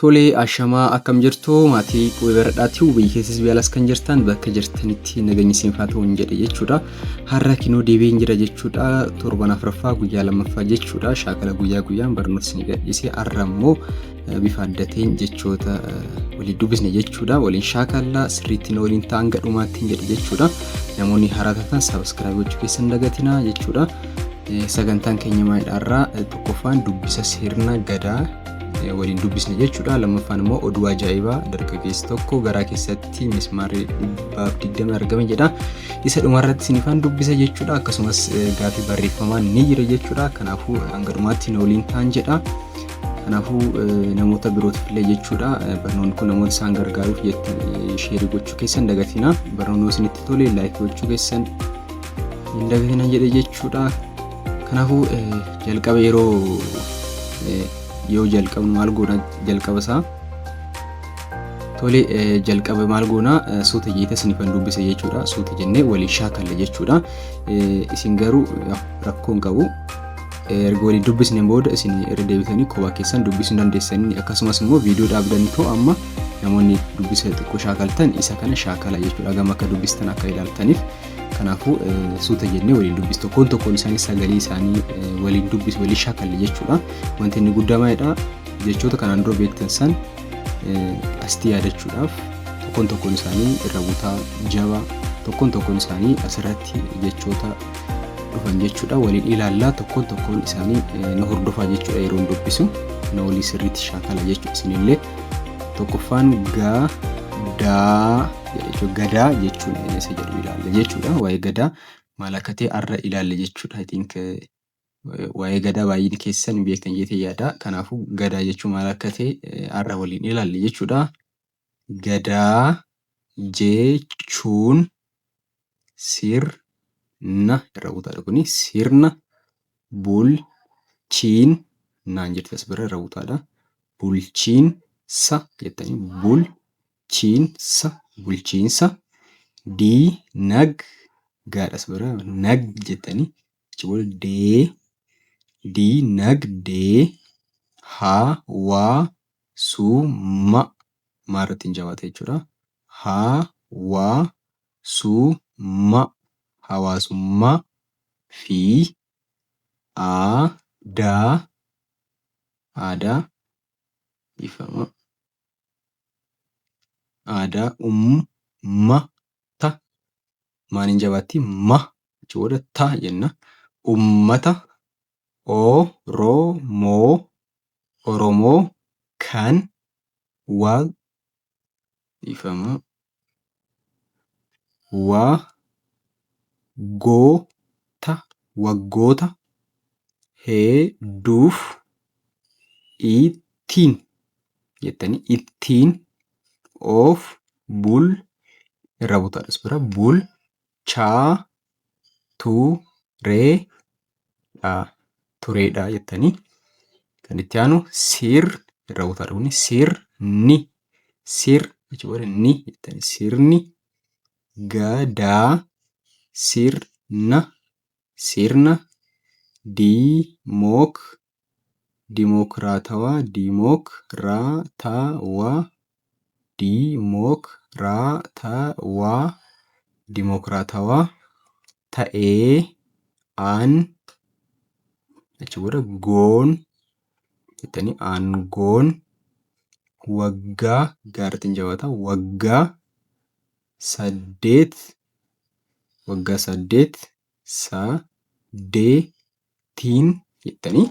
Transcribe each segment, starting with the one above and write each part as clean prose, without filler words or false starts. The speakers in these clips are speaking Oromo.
Tolee ashamaa akkam jirtu maatii qubee baradhaatti biyya keessas biyyalas kan jirtan bakka jirtanitti nageenyi isin haa ta'u jedhe jechuudha. Har'a kinoo deebiin jira jechuudha. Torban afuraffaa guyyaa lammaffaa jechuudha. Shaakala guyyaa guyyaan barnoota isin gadhiisee har'a immoo bifa addateen jechoota waliin dubbisne jechuudha. Waliin shaakallaa sirriitti waliin ta'an gadhumaatti jedhe jechuudha. Namoonni haaraa taatan saabskiraayib gochuu keessan dagatinaa jechuudha. Sagantaan keenya maayidhaarraa tokkoffaan dubbisa sirna gadaa waliin dubbisne jechuudha. Lammaffaan immoo oduu ajaa'ibaa dargaggeessi tokko garaa keessatti mismaarri 20 argame jedha. Isa dhumarratti sinifaan dubbisa jechuudha. Akkasumas gaaffii barreeffamaan ni jira jechuudha. Kanaafuu hanga dhumaatti waliin ta'an jedha. Kanaafuu namoota birootiif illee jechuudha. Barnoonni kun namoota isaan gargaaruuf sheerii gochuu keessan dagatina. Barnoonni isinitti tole laayikii gochuu keessan hin dagatina jedhe jechuudha. Kanaafuu jalqaba yoo jalqabnu maal goona jalqaba isaa tole jalqaba maal goona suuta jeeta sinifan dubbisa jechuudha. Suuta jennee waliin shaakalla jechuudha. Isin garuu rakkoon qabu erga waliin dubbisneen booda isin irra deebitanii kophaa keessan dubbisuu dandeessanii akkasumas immoo viidiyoo dhaabdanii amma namoonni dubbisa xiqqoo shaakaltan isa kana shaakala jechuudha. Gama akka dubbistan akka ilaaltaniif kanaafuu suuta jennee waliin dubbisu tokkoon isaanii sagalee isaanii waliin dubbisu waliin shaakalla jechuudha. Wanti inni guddamaadha jechoota kanaan dura beektan san astii yaadachuudhaaf tokkoon isaanii irra butaa jabaa tokkoon isaanii asirratti jechoota dhufan jechuudha. Waliin ilaallaa tokkoon isaanii na hordofaa jechuudha. Yeroo dubbisu na walii sirriitti shaakala jechuudha. Isinillee tokkoffaan gadaa jechuun isa jedhu ilaalla jechuudha. Waa'ee gadaa maal akka ta'e har'a ilaalla jechuudha. I think waa'ee gadaa baay'een keessan beektan jettee yaada. Kanaafuu gadaa jechuun maal akka ta'e har'a waliin ilaalla jechuudha. Gadaa jechuun sirna irra butaadha kuni sirna bulchiinsaan jirti as bira irra butaadha. Bulchiinsa jettanii bulchiinsa diinagdeedhas bira nag jettanii achi booda diinagdee hawaasummaa irratti hin jabaata jechuudha. Hawaasummaa fi aadaa ifama. Aadaa ummata maaliin jabaatti ma achi booda ta jenna. Ummata Oromoo kan waggoota hedduuf ittiin jettanii ittiin of irra butaadhas bira bulchaa tureedha jettanii kan itti aanu irra butaadha kuni sirni achi booda ni jettanii sirni gadaa sirna dimokiraatawaa ta'ee achi booda aangoon waggaa gaariitti hin jabaata. Waggaa 8 jettanii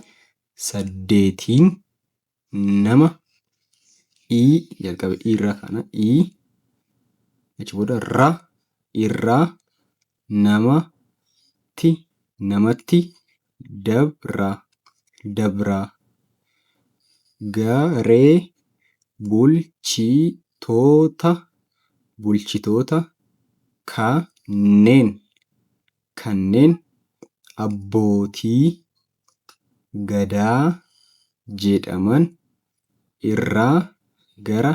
8 nama jalqaba irraa kana achi booda irraa namatti dabraa garee bulchitoota kanneen abbootii gadaa jedhaman irraa gara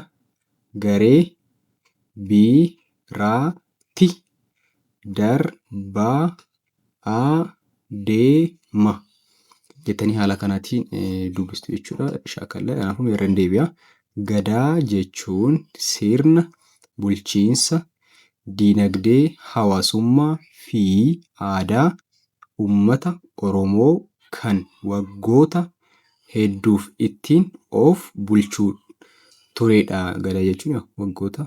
garee biraatti darbaa adeema jettanii haala kanaatiin dubbistu jechuudha. Shaakala kanaafuu irra deebi'a. Gadaa jechuun sirna bulchiinsa, diinagdee, hawaasummaa fi aadaa uummata Oromoo kan waggoota hedduuf ittiin of bulchaa turedha. Gadaa jechuun waggoota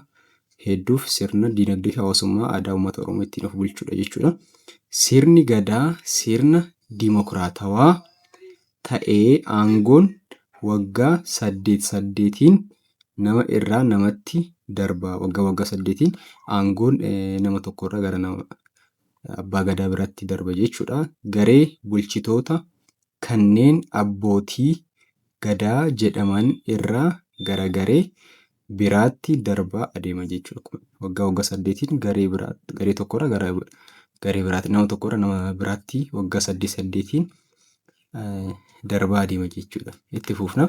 hedduuf sirna diinagdee fi hawaasummaa aadaa uummata Oromoo ittiin of bulchudha jechuudha. Sirni gadaa sirna dimokiraatawaa ta'ee aangoon waggaa 8 nama irraa namatti darba. Waggaa 8 aangoon nama tokkorraa gara nama abbaa gadaa biraatti darba jechuudha. Garee bulchitoota kanneen abbootii gadaa jedhaman irraa gara garee biraatti darbaa adeema jechuudha. Waggaa 8 garee tokkorraa gara garee biraatti, nama tokkorraa nama biraatti waggaa 8 darbaa adeema jechuudha. Itti fufna.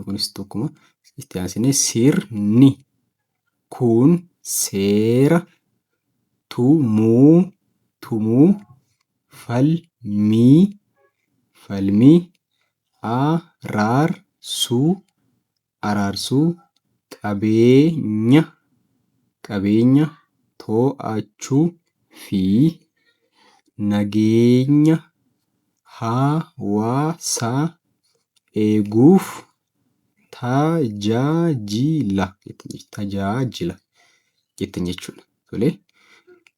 Kunis tokkuma. Itti aansinee sirni kun seera tumuu, falmii, araarsuu, qabeenya to'achuu fi nageenya hawaasaa eeguuf tajaajila jettan jechuudha. Tolee.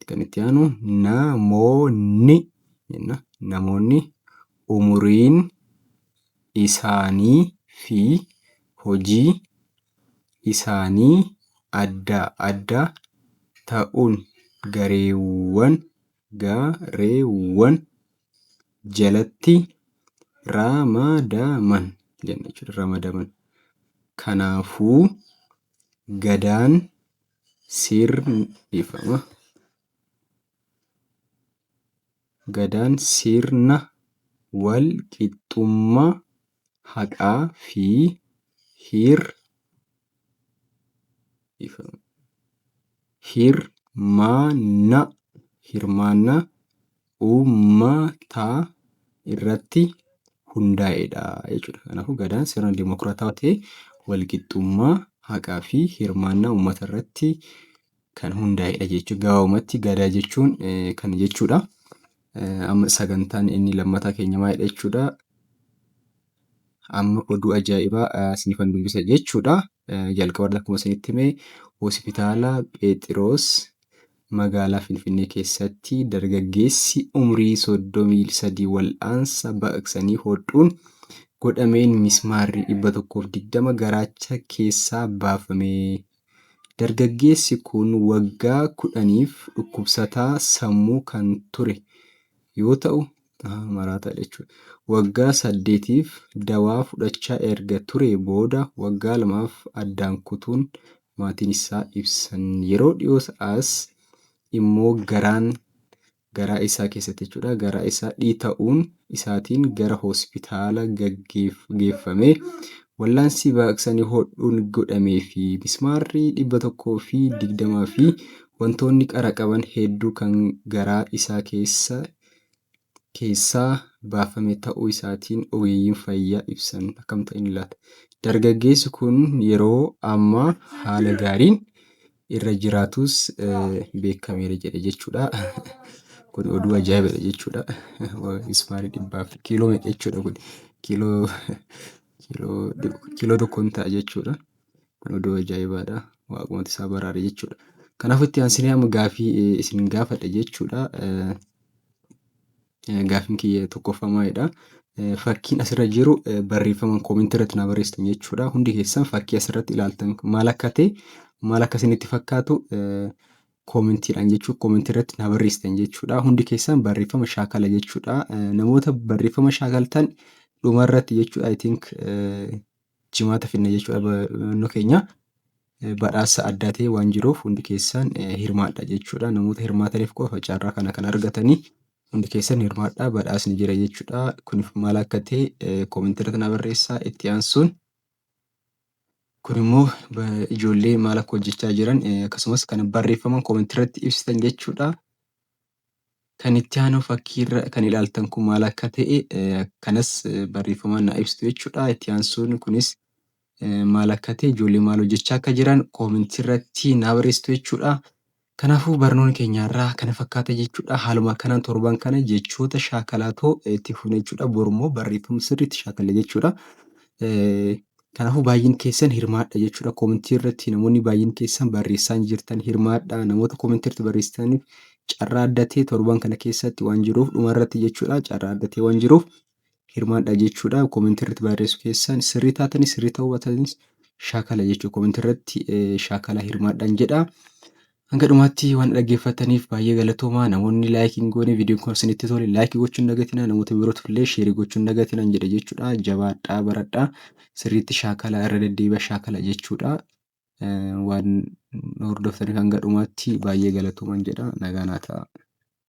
Kan itti aanu namoonni umuriin isaanii fi hojii isaanii adda adda ta'uun gareewwan jalatti ramadaman jenna jechuudha. Kanaafuu gadaan sirna wal qixxummaa, haqaa fi hirmaannaa uummataa irratti hundaa'edha jechuudha. Kanaafuu gadaan sirna dimokiraatawaa ta'ee wal qixxummaa, haqaa fi hirmaannaa uummata irratti kan hundaa'edha jechuudha. Gabaabumatti gadaa jechuun kana jechuudha. Amma sagantaan inni lammataa keenya maalidha jechuudha. Amma oduu ajaa'ibaa isiniifan dubbisa jechuudha. Jalqabarra akkuma isinitti hime hospitaala Phexros magaalaa Finfinnee keessatti dargaggeessi umurii 33 wal'aansa baqaqsanii hodhuun godhameen mismaarri 120 garaacha keessaa baafame. Dargaggeessi kun waggaa 10f dhukkubsataa sammuu kan ture yoo ta'u, waggaa 8f dawaa fudhachaa erga ture booda waggaa 2f addaan kutuun maatiin isaa ibsan. Yeroo dhiyoo as immoo garaa isaa keessatti jechuudha. Garaa isaa dhiita'uun isaatiin gara hospitaala geeffamee wal'aansi baqaqsanii hodhuun godhamee fi mismaarri 120 fi wantoonni qara qaban hedduu kan garaa isaa keessaa baafame ta'uu isaatiin ogeeyyiin fayyaa ibsan. Akkam ta'in laata? Dargaggeessi kun yeroo ammaa haala gaariin irra jiraatus beekameera jedhe jechuudha. Kun oduu ajaa'ibadha jechuudha. Mismaarri 100 kiiloo meeqa jechuudha kun? Kiiloo tokkoon ta'a jechuudha. Kun oduu ajaa'ibaadha. Waaqumatu isaa baraare jechuudha. Kanaaf itti aansinee amma gaaffii isin gaafadha jechuudha. Gaaffiin kiyya tokkoffaa maalidha? Fakkiin asirra jiru barreeffama koomentii irratti na barreessitan jechuudha. Hundi keessan fakkii asirratti ilaaltan maal akka ta'e maal akka isinitti fakkaatu koomentiidhaan jechuudha. Koomentii irratti na barreessitan jechuudha. Hundi keessan barreeffama shaakala jechuudha. Namoota barreeffama shaakaltan dhumarratti jechuudha. I think jimaata finna jechuudha naannoo keenya. Badhaasa addaa ta'e waan jiruuf hundi keessan hirmaadha jechuudha. Namoota hirmaataniif qofa carraa kana kan argatanii hundi keessan hirmaadhaa badhaasni jira jechuudha. Kun maal akka ta'e koomentii irratti na barreessaa. Itti aansuun kun immoo ijoollee maal akka hojjechaa jiran akkasumas kan barreeffaman koomentii irratti ibsitan jechuudha. Kan itti aanu fakkiirra kan ilaaltan kun maal akka ta'e kanas barreeffamaan na ibsitu jechuudha. Itti aansuun kunis maal akka ta'e ijoollee maal hojjechaa akka jiran koomentii irratti naa barreessitu jechuudha. Kanaafuu barnoonni keenya irraa kana fakkaata jechuudha. Haaluma kanaan torban kana jechoota shaakalaatoo itti fufna jechuudha. Borummoo barreeffama sirriitti shaakalle jechuudha. Kanaafuu baay'een keessan hirmaadha jechuudha. Koomentii irratti namoonni baay'een keessan barreessaa jirtan hirmaadha. Namoota koomentii irratti barreessitaniif carraa adda ta'e torban kana keessatti waan jiruuf dhuma irratti jechuudha. Carraa adda ta'e waan jiruuf hirmaadha jechuudha. Koomentii irratti barreessu keessan sirrii taatanis sirrii ta'uu baatanis shaakala jechuudha. Koomentii irratti shaakala hirmaadhaan jedha. Hanga dhumaatti waan dhaggeeffataniif baay'ee galatoomaa. Namoonni laayikii hin goone viidiyoon kun isinitti tole laayikii gochuun dagatina. Namoota birootiif illee sheerii gochuun dagatina jedha jechuudha. Jabaadhaa baradhaa sirriitti shaakala irra deddeebi'a shaakala jechuudha. Waan hordoftaniif hanga dhumaatti baay'ee galatoomaa jedha. Nagaa naa ta'a.